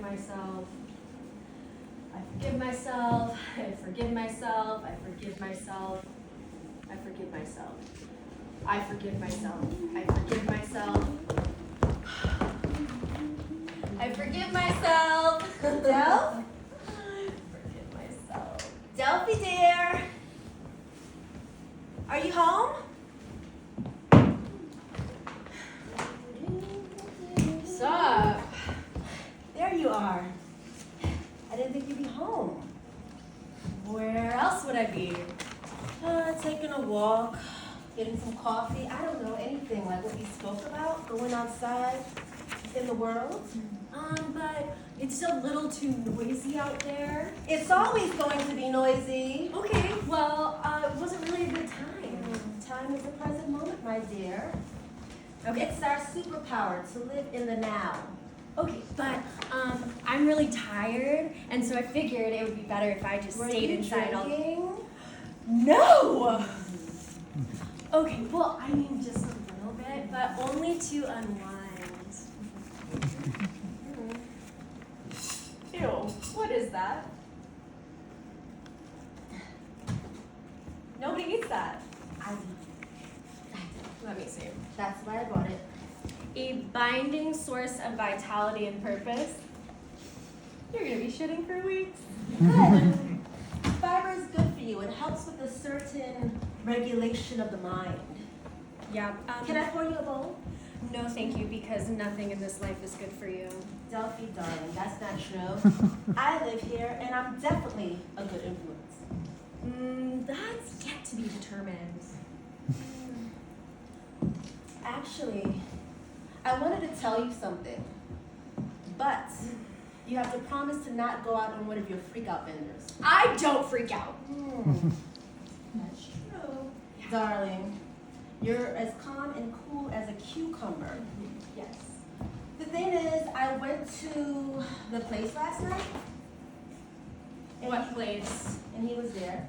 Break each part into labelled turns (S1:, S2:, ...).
S1: myself. I forgive myself. I forgive myself. I forgive myself. I forgive myself. I forgive myself. I forgive myself. I forgive myself.
S2: Delph?
S1: I forgive myself.
S2: Delfie, dear. Are you home?
S1: What's up?
S2: There you are. I didn't think you'd be home.
S1: Where else would I be?
S2: Taking a walk, getting some coffee. I don't know, anything like what we spoke about, going outside in the world.
S1: But it's a little too noisy out there.
S2: It's always going to be noisy.
S1: Okay, well, it wasn't really a good time.
S2: Time is the present moment, my dear.
S1: Okay.
S2: It's our superpower to live in the now.
S1: Okay, but I'm really tired, and so I figured it would be better if I just stayed inside all day. No! Okay, well, I mean just a little bit, but only to unwind. Ew, what is that? Nobody eats that.
S2: I do.
S1: Let me see.
S2: That's why I bought it.
S1: A binding source of vitality and purpose. You're gonna be shitting for weeks.
S2: Good. Fiber is good for you. It helps with a certain regulation of the mind.
S1: Yeah.
S2: Can I pour you a bowl?
S1: No, thank you, because nothing in this life is good for you.
S2: Delphi, darling, that's not true. I live here, and I'm definitely a good influence.
S1: That's yet to be determined.
S2: Actually, I wanted to tell you something, but you have to promise to not go out on one of your freak-out vendors.
S1: I don't freak out.
S2: That's true. Darling, you're as calm and cool as a cucumber.
S1: Yes.
S2: The thing is, I went to the place last night. And
S1: What place?
S2: And he was there.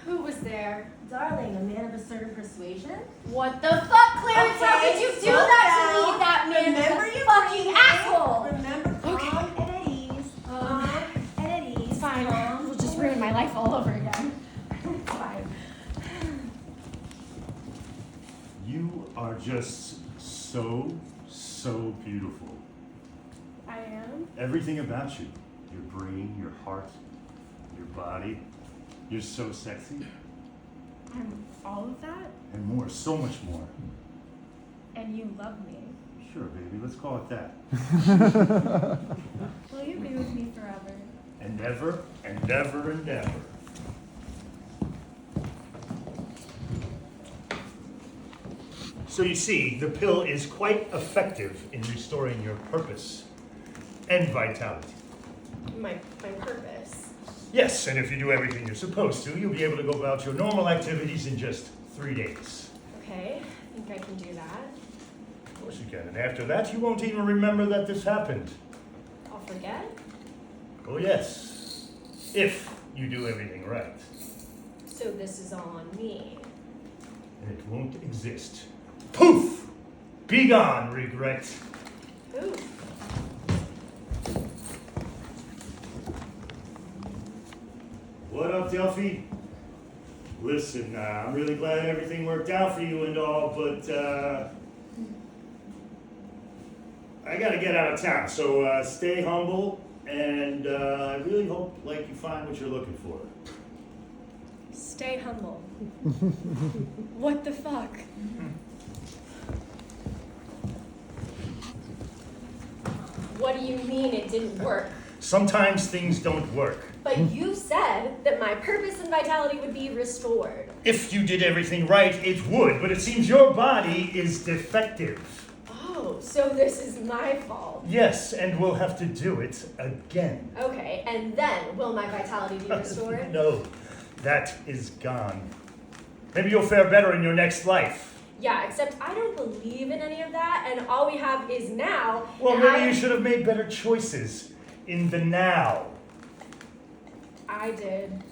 S1: Who was there?
S2: Darling, a man of a certain persuasion.
S1: What the fuck, Clarence? How
S2: Okay,
S1: could you do
S2: slow
S1: that to
S2: down.
S1: me? That man
S2: Remember
S1: is a
S2: your
S1: fucking
S2: breathing.
S1: asshole.
S2: Remember, calm and at ease. Calm and at ease.
S1: It's fine.
S2: Calm.
S1: We'll just ruin my life all over again. It's fine.
S3: You are just so beautiful.
S1: I am?
S3: Everything about you, your brain, your heart, your body, you're so sexy.
S1: I'm all of that?
S3: And more, so much more.
S1: And you love me.
S3: Sure, baby, let's call it that.
S1: Will you be with me forever?
S3: And ever, and ever, and ever. So you see, the pill is quite effective in restoring your purpose and vitality.
S1: My purpose.
S3: Yes, and if you do everything you're supposed to, you'll be able to go about your normal activities in just 3 days.
S1: Okay, I think I can do that.
S3: Of course you can, and after that, you won't even remember that this happened.
S1: I'll forget?
S3: Oh yes, if you do everything right.
S1: So this is all on me.
S3: And it won't exist. Poof! Be gone, regret.
S1: Ooh.
S3: What up, Delfie? Listen, I'm really glad everything worked out for you and all, but I gotta get out of town, so stay humble, and I really hope you find what you're looking for.
S1: Stay humble. What the fuck? What do you mean it didn't work?
S3: Sometimes things don't work.
S1: But you said that my purpose and vitality would be restored.
S3: If you did everything right, it would, but it seems your body is defective.
S1: Oh, so this is my fault.
S3: Yes, and we'll have to do it again.
S1: Okay, and then will my vitality be restored?
S3: No, that is gone. Maybe you'll fare better in your next life.
S1: Yeah, except I don't believe in any of that, and all we have is now.
S3: Well,
S1: and
S3: maybe you should have made better choices in the now.
S1: I did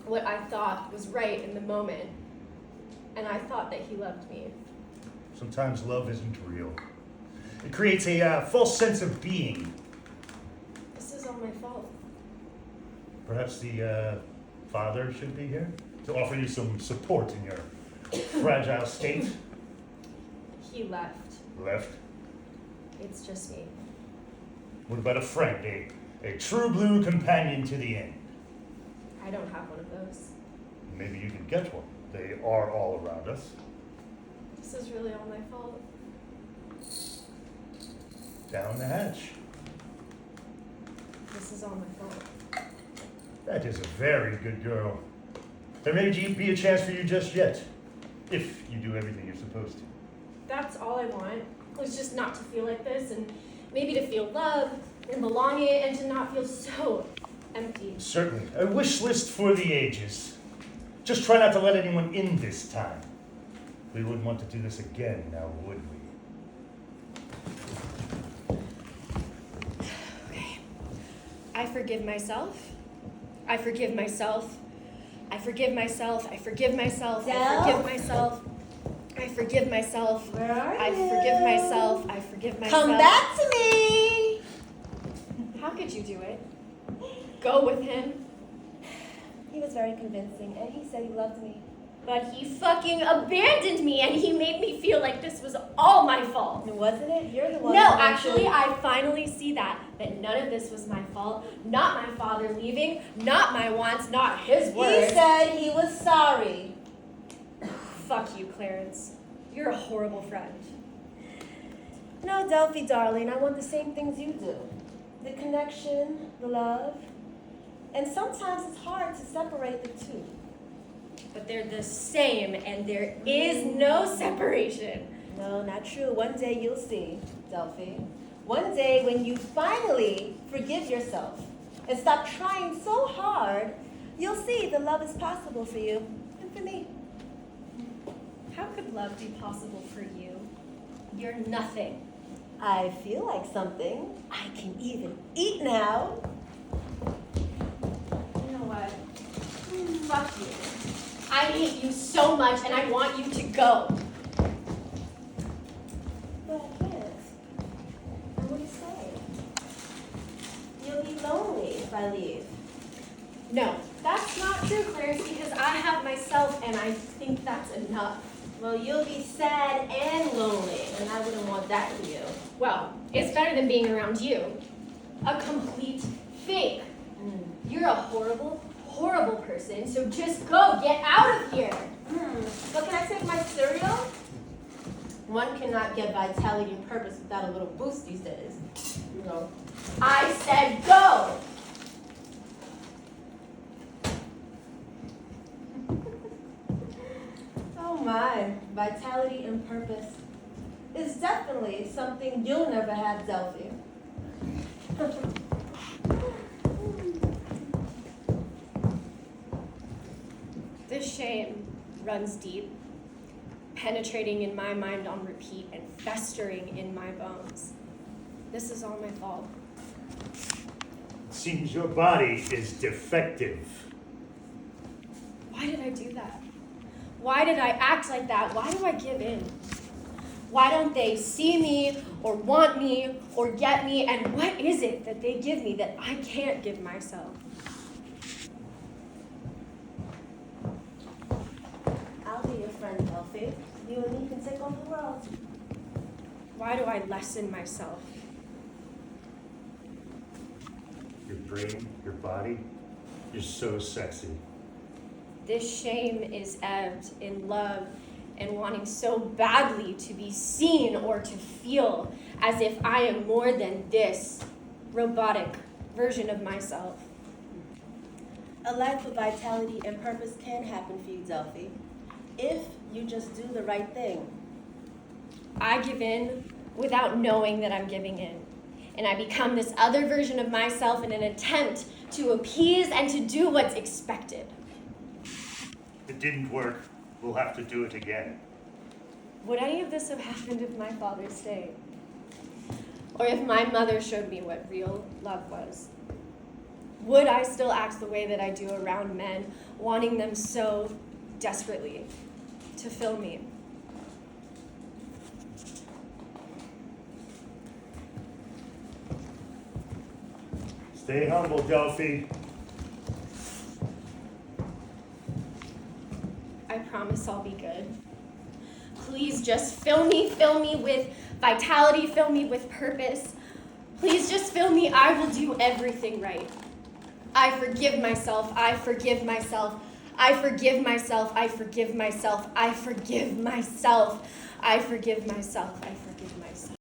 S1: what I thought was right in the moment, and I thought that he loved me.
S3: Sometimes love isn't real. It creates a false sense of being.
S1: my fault.
S3: Perhaps the father should be here to offer you some support in your fragile state.
S1: He left.
S3: Left?
S1: It's just me.
S3: What about a friend, a true blue companion to the end?
S1: I don't have one of those.
S3: Maybe you can get one. They are all around us.
S1: This is really all my fault.
S3: Down the hatch.
S1: This is all my fault.
S3: That is a very good girl. There may be a chance for you just yet, if you do everything you're supposed to.
S1: That's all I want, was just not to feel like this, and maybe to feel love and belonging, and to not feel so empty.
S3: Certainly. A wish list for the ages. Just try not to let anyone in this time. We wouldn't want to do this again, now would we?
S1: Okay. I forgive myself. I forgive myself. I forgive myself. I forgive myself. I forgive myself. I forgive myself.
S2: Where are
S1: I
S2: you?
S1: forgive myself. I forgive myself.
S2: Come back to me!
S1: How could you do it? Go with him.
S2: He was very convincing, and he said he loved me.
S1: But he fucking abandoned me, and he made me feel like this was all my fault.
S2: Wasn't it? You're the one.
S1: No,
S2: who
S1: actually,
S2: mentioned-
S1: I finally see that none of this was my fault. Not my father leaving, not my wants, not his
S2: He
S1: words.
S2: said he was sorry.
S1: Fuck you, Clarence. You're a horrible friend.
S2: No, Delfie, darling, I want the same things you do. The connection, the love. And sometimes it's hard to separate the two.
S1: But they're the same, and there is no separation.
S2: No, not true. One day you'll see, Delfie. One day when you finally forgive yourself and stop trying so hard, you'll see the love is possible for you and for me.
S1: How could love be possible for you? You're nothing.
S2: I feel like something. I can even eat now.
S1: You know what? Fuck you. I hate you so much, and I want you to go.
S2: But I can't. I want to stay. You'll be lonely if I leave.
S1: No, that's not true, Clarence, because I have myself, and I think that's enough.
S2: Well, you'll be sad and lonely, and I wouldn't want that for you.
S1: Well, it's better than being around you. A complete fake. You're a horrible, horrible person, so just go. Get out of here.
S2: But can I take my cereal? One cannot get vitality and purpose without a little boost these days. You know.
S1: I said go.
S2: Oh my, vitality and purpose is definitely something you'll never have, Delphi.
S1: This shame runs deep, penetrating in my mind on repeat and festering in my bones. This is all my fault.
S3: It seems your body is defective.
S1: Why did I do that? Why did I act like that? Why do I give in? Why don't they see me or want me or get me? And what is it that they give me that I can't give myself?
S2: I'll be your friend, Delphi. You and me can take on the world.
S1: Why do I lessen myself?
S3: Your brain, your body, you're so sexy.
S1: This shame is ebbed in love and wanting so badly to be seen or to feel as if I am more than this robotic version of myself.
S2: A life of vitality and purpose can happen for you, Delphi, if you just do the right thing.
S1: I give in without knowing that I'm giving in. And I become this other version of myself in an attempt to appease and to do what's expected.
S3: It didn't work. We'll have to do it again.
S1: Would any of this have happened if my father stayed? Or if my mother showed me what real love was? Would I still act the way that I do around men, wanting them so desperately to fill me?
S3: Stay humble, Delphi.
S1: I promise I'll be good. Please just fill me with vitality, fill me with purpose. Please just fill me. I will do everything right. I forgive myself. I forgive myself. I forgive myself. I forgive myself. I forgive myself. I forgive myself. I forgive myself.